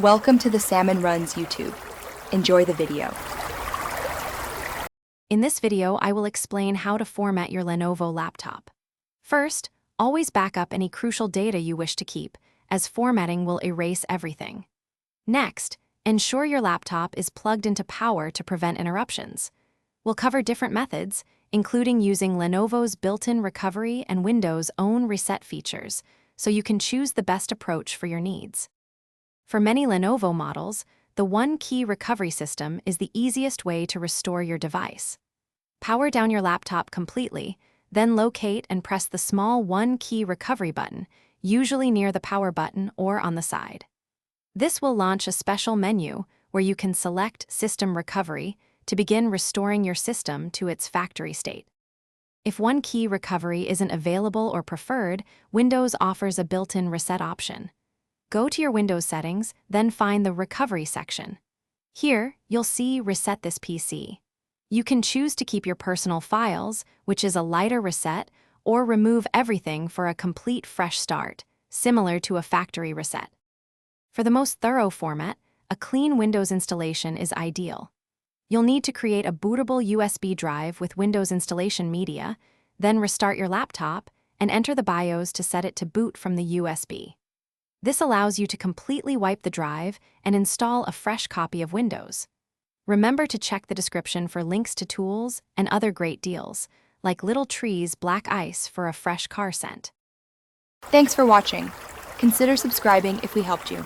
Welcome to the Salmon Runs YouTube. Enjoy the video. In this video, I will explain how to format your Lenovo laptop. First, always back up any crucial data you wish to keep, as formatting will erase everything. Next, ensure your laptop is plugged into power to prevent interruptions. We'll cover different methods, including using Lenovo's built-in recovery and Windows' own reset features, so you can choose the best approach for your needs. For many Lenovo models, the one-key recovery system is the easiest way to restore your device. Power down your laptop completely, then locate and press the small one-key recovery button, usually near the power button or on the side. This will launch a special menu where you can select System Recovery to begin restoring your system to its factory state. If one-key recovery isn't available or preferred, Windows offers a built-in reset option. Go to your Windows settings, then find the Recovery section. Here, you'll see Reset this PC. You can choose to keep your personal files, which is a lighter reset, or remove everything for a complete fresh start, similar to a factory reset. For the most thorough format, a clean Windows installation is ideal. You'll need to create a bootable USB drive with Windows installation media, then restart your laptop and enter the BIOS to set it to boot from the USB. This allows you to completely wipe the drive and install a fresh copy of Windows. Remember to check the description for links to tools and other great deals, like Little Tree's Black Ice for a fresh car scent. Thanks for watching. Consider subscribing if we helped you.